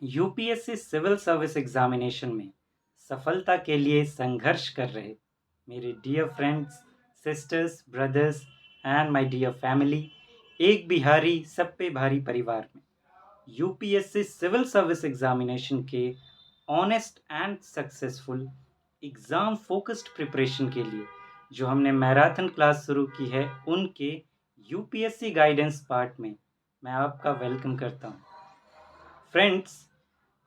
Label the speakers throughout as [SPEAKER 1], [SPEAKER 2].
[SPEAKER 1] UPSC civil service examination में सफलता के लिए संघर्ष कर रहे मेरे dear friends, sisters, brothers and my dear family, एक बिहारी सब पे भारी परिवार में यूपीएससी सिविल सर्विस एग्जामिनेशन के honest and successful exam focused preparation के लिए जो हमने मैराथन क्लास शुरू की है, उनके यूपीएससी गाइडेंस पार्ट में मैं आपका वेलकम करता हूँ। फ्रेंड्स,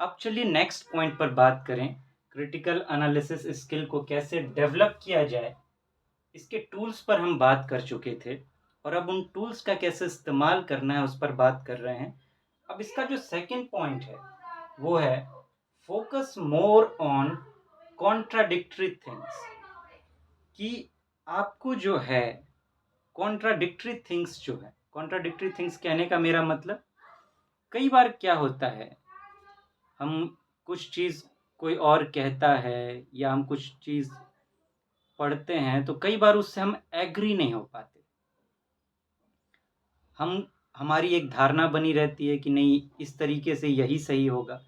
[SPEAKER 1] अब चलिए नेक्स्ट पॉइंट पर बात करें। क्रिटिकल एनालिसिस स्किल को कैसे डेवलप किया जाए, इसके टूल्स पर हम बात कर चुके थे और अब उन टूल्स का कैसे इस्तेमाल करना है उस पर बात कर रहे हैं। अब इसका जो सेकंड पॉइंट है वो है focus more on contradictory things, कि आपको जो है कॉन्ट्राडिक्टरी थिंग्स जो है, कॉन्ट्राडिक्टरी थिंग्स कहने का मेरा मतलब, कई बार क्या होता है, हम कुछ चीज़ कोई और कहता है या हम कुछ चीज़ पढ़ते हैं तो कई बार उससे हम एग्री नहीं हो पाते। हम हमारी एक धारणा बनी रहती है कि नहीं, इस तरीके से यही सही होगा।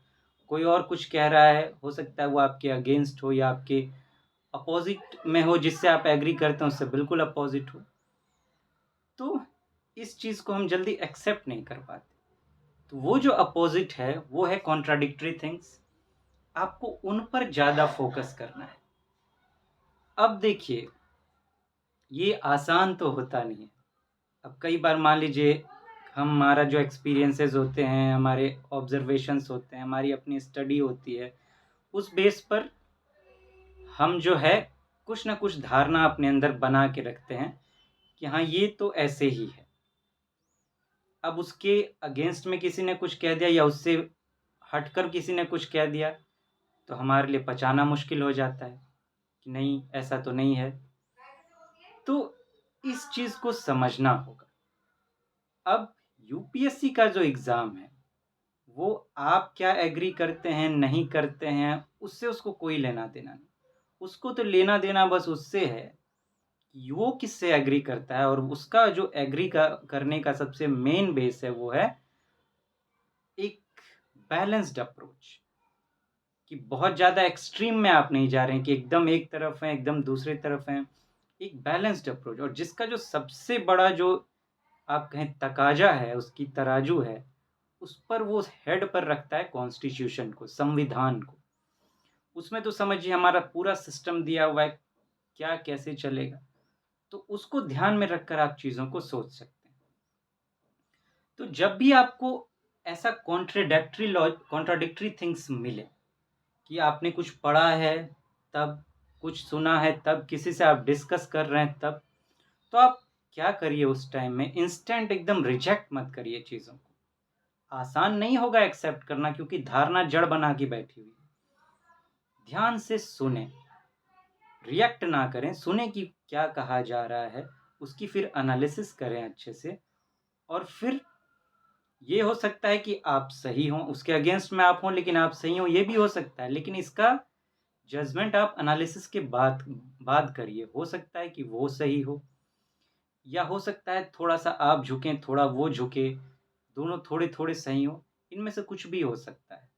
[SPEAKER 1] कोई और कुछ कह रहा है, हो सकता है वो आपके अगेंस्ट हो या आपके अपोजिट में हो, जिससे आप एग्री करते हैं उससे बिल्कुल अपोजिट हो। तो इस चीज़ को हम जल्दी एक्सेप्ट नहीं कर पाते। तो वो जो अपोजिट है वो है कॉन्ट्राडिक्टरी थिंग्स। आपको उन पर ज़्यादा फोकस करना है। अब देखिए, ये आसान तो होता नहीं है। अब कई बार मान लीजिए, हमारा जो एक्सपीरियंसेस होते हैं, हमारे ऑब्जर्वेशंस होते हैं, हमारी अपनी स्टडी होती है, उस बेस पर हम जो है कुछ ना कुछ धारणा अपने अंदर बना के रखते हैं कि हाँ, ये तो ऐसे ही है। अब उसके अगेंस्ट में किसी ने कुछ कह दिया या उससे हटकर किसी ने कुछ कह दिया तो हमारे लिए पचाना मुश्किल हो जाता है कि नहीं, ऐसा तो नहीं है। तो इस चीज़ को समझना होगा। अब यूपीएससी का जो एग्ज़ाम है वो आप क्या एग्री करते हैं, नहीं करते हैं, उससे उसको कोई लेना देना नहीं। उसको तो लेना देना बस उससे है कि वो किससे एग्री करता है, और उसका जो एग्री का करने का सबसे मेन बेस है वो है एक बैलेंस्ड अप्रोच, कि बहुत ज़्यादा एक्सट्रीम में आप नहीं जा रहे हैं कि एकदम एक तरफ हैं, एकदम दूसरी तरफ हैं। एक बैलेंस्ड अप्रोच, और जिसका जो सबसे बड़ा जो आप कहें तकाजा है, उसकी तराजू है, उस पर वो हेड पर रखता है कॉन्स्टिट्यूशन को, संविधान को। उसमें तो समझिए हमारा पूरा सिस्टम दिया हुआ है, क्या कैसे चलेगा। तो उसको ध्यान में रखकर आप चीज़ों को सोच सकते हैं। तो जब भी आपको ऐसा कॉन्ट्राडिक्टरी थिंग्स मिले, कि आपने कुछ पढ़ा है तब, कुछ सुना है तब, किसी से आप डिस्कस कर रहे हैं तब, तो आप क्या करिए, उस टाइम में इंस्टेंट एकदम रिजेक्ट मत करिए चीज़ों को। आसान नहीं होगा एक्सेप्ट करना, क्योंकि धारणा जड़ बना के बैठी हुई है। ध्यान से सुने, रिएक्ट ना करें, सुने कि क्या कहा जा रहा है, उसकी फिर एनालिसिस करें अच्छे से। और फिर ये हो सकता है कि आप सही हों, उसके अगेंस्ट में आप हों लेकिन आप सही हों, ये भी हो सकता है। लेकिन इसका जजमेंट आप एनालिसिस के बाद बाद करिए। हो सकता है कि वो सही हो, या हो सकता है थोड़ा-सा आप झुकें, थोड़ा वो झुके, दोनों थोड़े-थोड़े सही हों, इनमें से कुछ भी हो सकता है।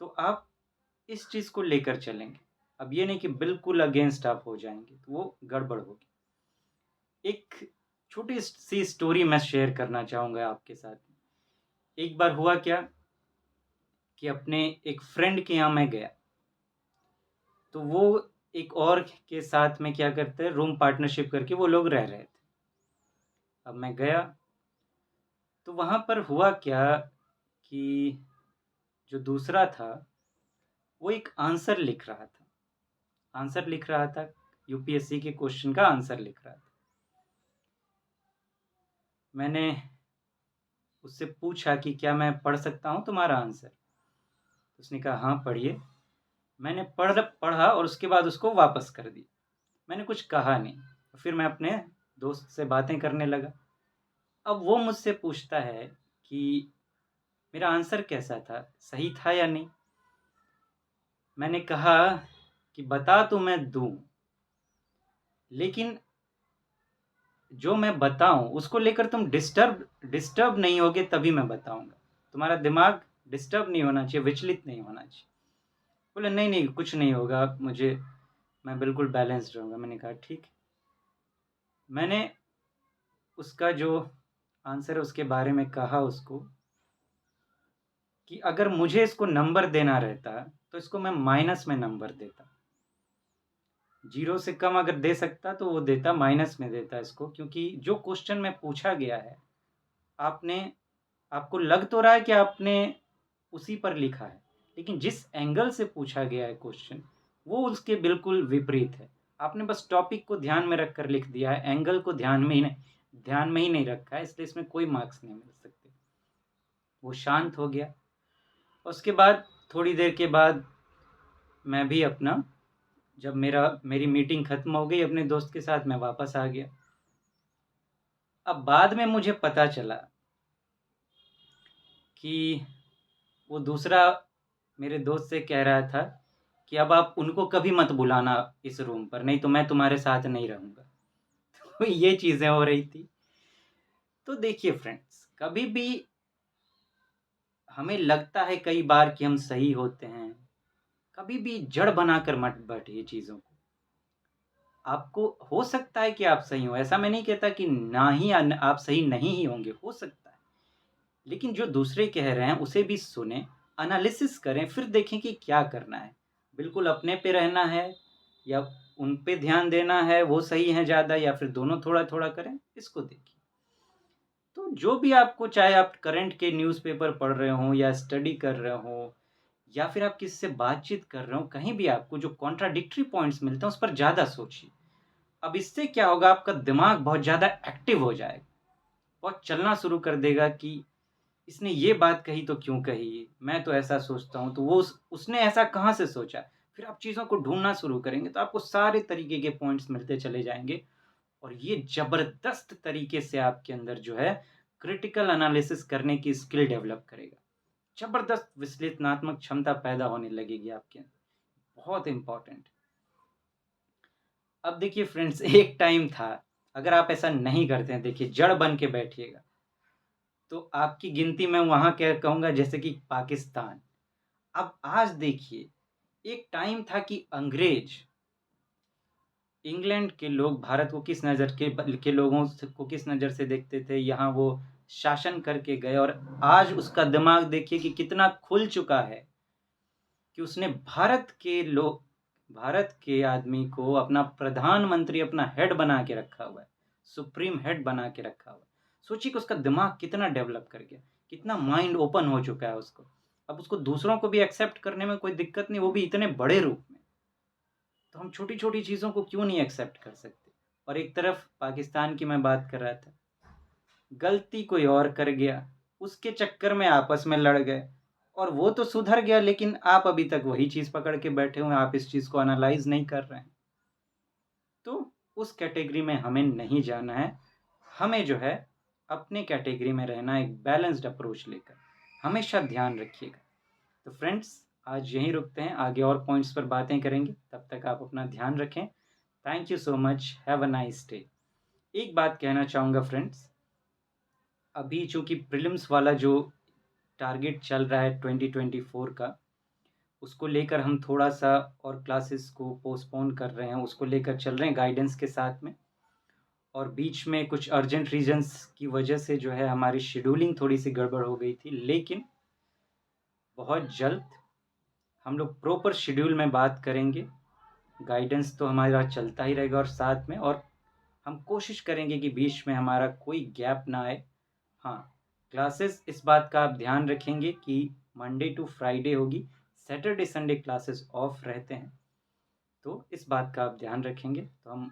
[SPEAKER 1] तो आप इस चीज़ को लेकर चलेंगे। अब ये नहीं कि बिल्कुल अगेंस्ट आप हो जाएँगे, तो वो गड़बड़ होगी। एक छोटी-सी स्टोरी मैं शेयर करना चाहूँगा आपके साथ। एक बार हुआ क्या कि अपने एक फ्रेंड के यहाँ मैं गया, तो वो एक और के साथ में क्या करते हैं, रूम पार्टनरशिप करके वो लोग रह रहे थे। अब मैं गया, तो वहाँ पर हुआ क्या कि जो दूसरा था, वो एक आंसर लिख रहा था। आंसर लिख रहा था, यूपीएससी के क्वेश्चन का आंसर लिख रहा था। मैंने उससे पूछा कि क्या मैं पढ़ सकता हूँ तुम्हारा आंसर? उसने कहा हाँ, पढ़िए। मैंने पढ़ा और उसके बाद उसको वापस कर दिया। मैंने कुछ कहा नहीं। फिर मैं अपने दोस्त से बातें करने लगा। अब वो मुझसे पूछता है कि मेरा आंसर कैसा था? सही था या नहीं? मैंने कहा कि बता तो मैं दूँ, लेकिन जो मैं बताऊँ उसको लेकर तुम डिस्टर्ब डिस्टर्ब नहीं होगे तभी मैं बताऊँगा। तुम्हारा दिमाग डिस्टर्ब नहीं होना चाहिए, विचलित नहीं होना चाहिए। बोले नहीं नहीं कुछ नहीं होगा, मुझे मैं बिल्कुल बैलेंस्ड रहूँगा। मैंने कहा ठीक है। मैंने उसका जो आंसर है उसके बारे में कहा उसको कि अगर मुझे इसको नंबर देना रहता तो इसको मैं माइनस में नंबर देता। 0 से कम अगर दे सकता तो वो देता, माइनस में देता इसको, क्योंकि जो क्वेश्चन में पूछा गया है, आपने आपको लग तो रहा है कि आपने उसी पर लिखा है, लेकिन जिस एंगल से पूछा गया है क्वेश्चन वो उसके बिल्कुल विपरीत है। आपने बस टॉपिक को ध्यान में रखकर लिख दिया है, एंगल को ध्यान में ही नहीं रखा है, इसलिए इसमें कोई मार्क्स नहीं मिल सकते। वो शांत हो गया। उसके बाद थोड़ी देर के बाद मैं भी अपना, जब मेरी मीटिंग खत्म हो गई अपने दोस्त के साथ, मैं वापस आ गया। अब बाद में मुझे पता चला कि वो दूसरा मेरे दोस्त से कह रहा था कि अब आप उनको कभी मत बुलाना इस रूम पर, नहीं तो मैं तुम्हारे साथ नहीं रहूँगा। तो ये चीज़ें हो रही थी। तो देखिए फ्रेंड्स, कभी भी हमें लगता है कई बार कि हम सही होते हैं, कभी भी जड़ बनाकर मत बैठिए चीज़ों को। आपको हो सकता है कि आप सही हो, ऐसा मैं नहीं कहता कि ना ही आप सही नहीं ही होंगे, हो सकता है। लेकिन जो दूसरे कह रहे हैं उसे भी सुने, एनालिसिस करें, फिर देखें कि क्या करना है। बिल्कुल अपने पे रहना है या उन पे ध्यान देना है, वो सही है ज़्यादा, या फिर दोनों थोड़ा-थोड़ा करें, इसको देखिए। तो जो भी आपको, चाहे आप करंट के न्यूज़पेपर पढ़ रहे हों या स्टडी कर रहे हों या फिर आप किसी से बातचीत कर रहे हो, कहीं भी आपको जो कॉन्ट्राडिक्टरी पॉइंट्स मिलते हैं उस पर ज़्यादा सोचिए। अब इससे क्या होगा, आपका दिमाग बहुत ज़्यादा एक्टिव हो जाएगा, बहुत चलना शुरू कर देगा कि इसने ये बात कही तो क्यों कही? मैं तो ऐसा सोचता हूँ, तो वो उसने ऐसा कहाँ से सोचा? फिर आप चीज़ों को ढूँढना शुरू करेंगे, तो आपको सारे तरीके के पॉइंट्स मिलते चले जाएँगे और ये ज़बरदस्त तरीके से आपके अंदर जो है क्रिटिकल एनालिसिस करने की स्किल डेवलप करेगा। ज़बरदस्त विश्लेषणात्मक क्षमता पैदा होने लगेगी आपके अंदर, बहुत इम्पोर्टेंट। अब देखिए फ्रेंड्स, एक टाइम था, अगर आप ऐसा नहीं करते हैं, देखिए जड़ बन के बैठिएगा, तो आपकी गिनती मैं वहाँ क्या कहूँगा, जैसे कि पाकिस्तान। अब आज देखिए, एक टाइम था कि अंग्रेज, इंग्लैंड के लोग भारत को किस नज़र के लोगों को किस नज़र से देखते थे, यहाँ वो शासन करके गए, और आज उसका दिमाग देखिए कि कितना खुल चुका है कि उसने भारत के आदमी को अपना प्रधानमंत्री, अपना हेड बना के रखा हुआ है, सुप्रीम हेड बना के रखा हुआ है। सोचिए कि उसका दिमाग कितना डेवलप कर गया, कितना माइंड ओपन हो चुका है उसको। अब उसको दूसरों को भी एक्सेप्ट करने में कोई दिक्कत नहीं, वो भी इतने बड़े रूप में। तो हम छोटी-छोटी चीज़ों को क्यों नहीं एक्सेप्ट कर सकते? और एक तरफ पाकिस्तान की मैं बात कर रहा था, गलती कोई और कर गया, उसके चक्कर में आपस में लड़ गए, और वो तो सुधर गया, लेकिन आप अभी तक वही चीज़ पकड़ के बैठे हुए हैं, आप इस चीज़ को एनालाइज़ नहीं कर रहे हैं। तो उस कैटेगरी में हमें नहीं जाना है, हमें जो है अपने कैटेगरी में रहना है, एक बैलेंस्ड अप्रोच लेकर। हमेशा ध्यान रखिएगा। तो फ्रेंड्स, आज यहीं रुकते हैं, आगे और पॉइंट्स पर बातें करेंगे, तब तक आप अपना ध्यान रखें। Thank you so much, have a nice day. एक बात कहना चाहूँगा फ्रेंड्स, अभी चूँकि प्रीलिम्स वाला जो टारगेट चल रहा है 2024 का, उसको लेकर हम थोड़ा-सा और क्लासेस को पोस्टपोन कर रहे हैं, उसको लेकर चल रहे हैं गाइडेंस के साथ में। और बीच में कुछ अर्जेंट रीज़न्स की वजह से जो है हमारी शेड्यूलिंग थोड़ी-सी गड़बड़ हो गई थी, लेकिन बहुत जल्द हम लोग प्रॉपर शेड्यूल में बात करेंगे। गाइडेंस तो हमारा चलता ही रहेगा, और साथ में और हम कोशिश करेंगे कि बीच में हमारा कोई गैप ना आए। हाँ, क्लासेस, इस बात का आप ध्यान रखेंगे कि मंडे टू फ्राइडे होगी, सैटरडे संडे क्लासेस ऑफ रहते हैं। तो इस बात का आप ध्यान रखेंगे, तो हम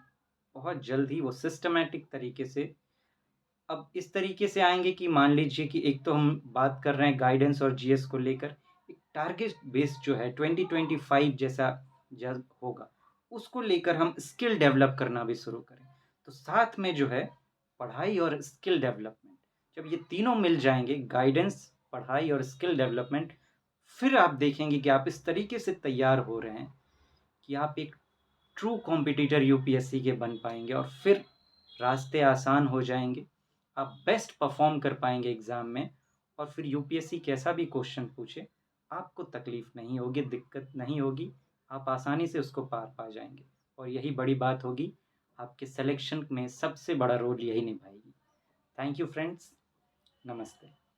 [SPEAKER 1] बहुत जल्द ही वो सिस्टमैटिक तरीके से, अब इस तरीके से आएँगे कि मान लीजिए कि एक तो हम बात कर रहे हैं गाइडेंस और जीएस को लेकर, एक टारगेट बेस्ड जो है 2025 जैसा जब होगा, उसको लेकर हम स्किल डेवलप करना भी शुरू करें। तो साथ में जो है पढ़ाई और स्किल डेवलपमेंट, जब ये तीनों मिल जाएँगे, गाइडेंस, पढ़ाई और स्किल डेवलपमेंट, फिर आप देखेंगे कि आप इस तरीके से तैयार हो रहे हैं कि आप एक ट्रू कॉम्पिटिटर यूपीएससी के बन पाएँगे, और फिर रास्ते आसान हो जाएँगे। आप बेस्ट परफ़ॉर्म कर पाएँगे एग्ज़ाम में, और फिर यूपीएससी कैसा भी क्वेश्चन पूछे, आपको तकलीफ़ नहीं होगी, दिक्कत नहीं होगी, आप आसानी से उसको पार पा जाएँगे और यही बड़ी बात होगी, आपके सिलेक्शन में सबसे बड़ा रोल यही निभाएगी। थैंक यू फ्रेंड्स, नमस्ते।